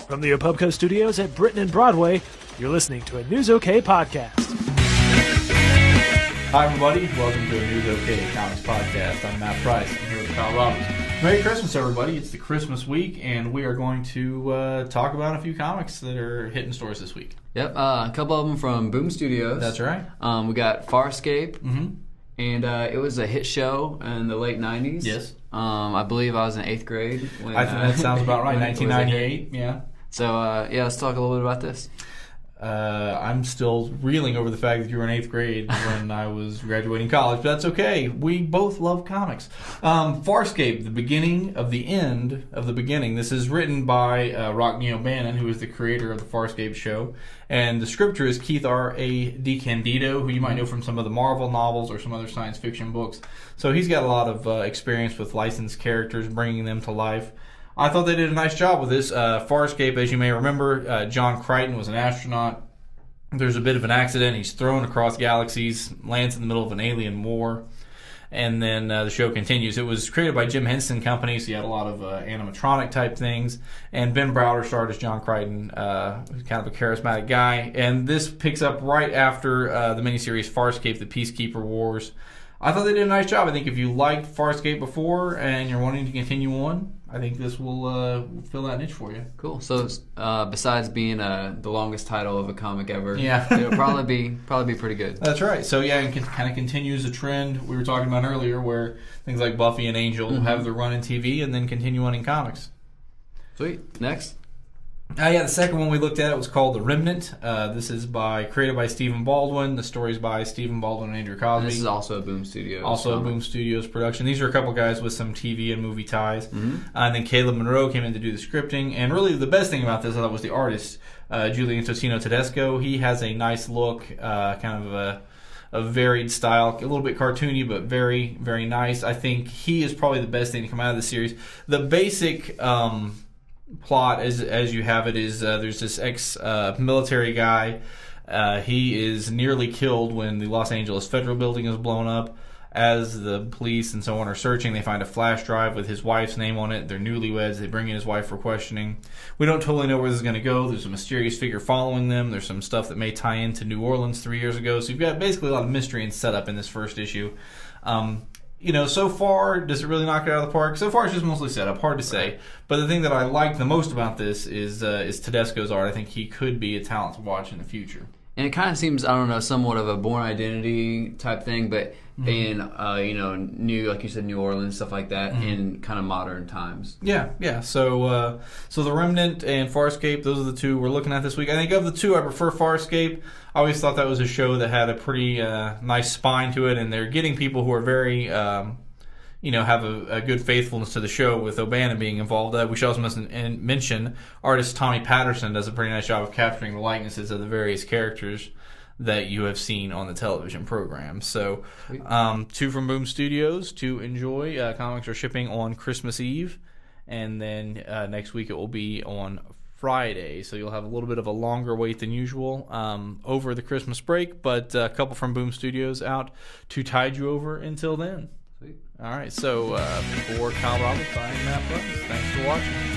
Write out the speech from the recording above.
From the Opubco Studios at Britain and Broadway, you're listening to a News OK podcast. Hi, everybody. Welcome to a News OK Comics podcast. I'm Matt Price. I'm here with Kyle Robbins. Merry Christmas, everybody. It's the Christmas week, and we are going to talk about a few comics that are hitting stores this week. Yep, a couple of them from Boom Studios. That's right. We got Farscape, and it was a hit show in the late 90s. Yes. I believe I was in 8th grade. When, I think that sounds about right, 1998, yeah. So, let's talk a little bit about this. I'm still reeling over the fact that you were in 8th grade when I was graduating college, but that's okay. We both love comics. Farscape, the beginning of the end of the beginning. This is written by Oklahoman, who is the creator of the Farscape show, and the scripter is Keith R.A. DiCandido, who you might know from some of the Marvel novels or some other science fiction books. So he's got a lot of experience with licensed characters, bringing them to life. I thought they did a nice job with this. Farscape, as you may remember, John Crichton was an astronaut. There's a bit of an accident. He's thrown across galaxies, lands in the middle of an alien war, and then the show continues. It was created by Jim Henson Company, so you had a lot of animatronic type things. And Ben Browder starred as John Crichton, who's kind of a charismatic guy. And this picks up right after the miniseries Farscape, The Peacekeeper Wars. I thought they did a nice job. I think if you liked Farscape before and you're wanting to continue on, I think this will fill that niche for you. Cool. So, besides being the longest title of a comic ever, yeah. it'll probably be pretty good. That's right. So, yeah, it kind of continues a trend we were talking about earlier where things like Buffy and Angel have their run in TV and then continue on in comics. Sweet. Next. The second one we looked at was called The Remnant. This is created by Stephen Baldwin. The story's by Stephen Baldwin and Andrew Cosby. And this is also a Boom Studios. A Boom Studios production. These are a couple guys with some TV and movie ties. And then Caleb Monroe came in to do the scripting. And really the best thing about this, I thought, was the artist, Julian Totino Tedesco. He has a nice look, kind of a varied style, a little bit cartoony, but very, very nice. I think he is probably the best thing to come out of the series. The basic plot as you have it is there's this ex-military guy. He is nearly killed when the Los Angeles Federal Building is blown up. As the police and so on are searching, they find a flash drive with his wife's name on it. They're newlyweds. They bring in his wife for questioning. We don't totally know where this is going to go. There's a mysterious figure following them. There's some stuff that may tie into New Orleans 3 years ago. So you've got basically a lot of mystery and setup in this first issue. So far, does it really knock it out of the park? So far, it's just mostly setup. Hard to say. But the thing that I like the most about this is Tedesco's art. I think he could be a talent to watch in the future. And it kind of seems, I don't know, somewhat of a Born Identity type thing, but in, new, like you said, New Orleans, stuff like that, in kind of modern times. Yeah. So The Remnant and Farscape, those are the two we're looking at this week. I think of the two, I prefer Farscape. I always thought that was a show that had a pretty nice spine to it, and they're getting people who are very, have a good faithfulness to the show with O'Bannon being involved. We should also mention artist Tommy Patterson does a pretty nice job of capturing the likenesses of the various characters that you have seen on the television program. So, two from Boom Studios to enjoy. Comics are shipping on Christmas Eve, and then next week it will be on Friday, so you'll have a little bit of a longer wait than usual over the Christmas break, but a couple from Boom Studios out to tide you over until then. Sweet. All right, so for Kyle Robbins, I'm Matt Price. Thanks for watching.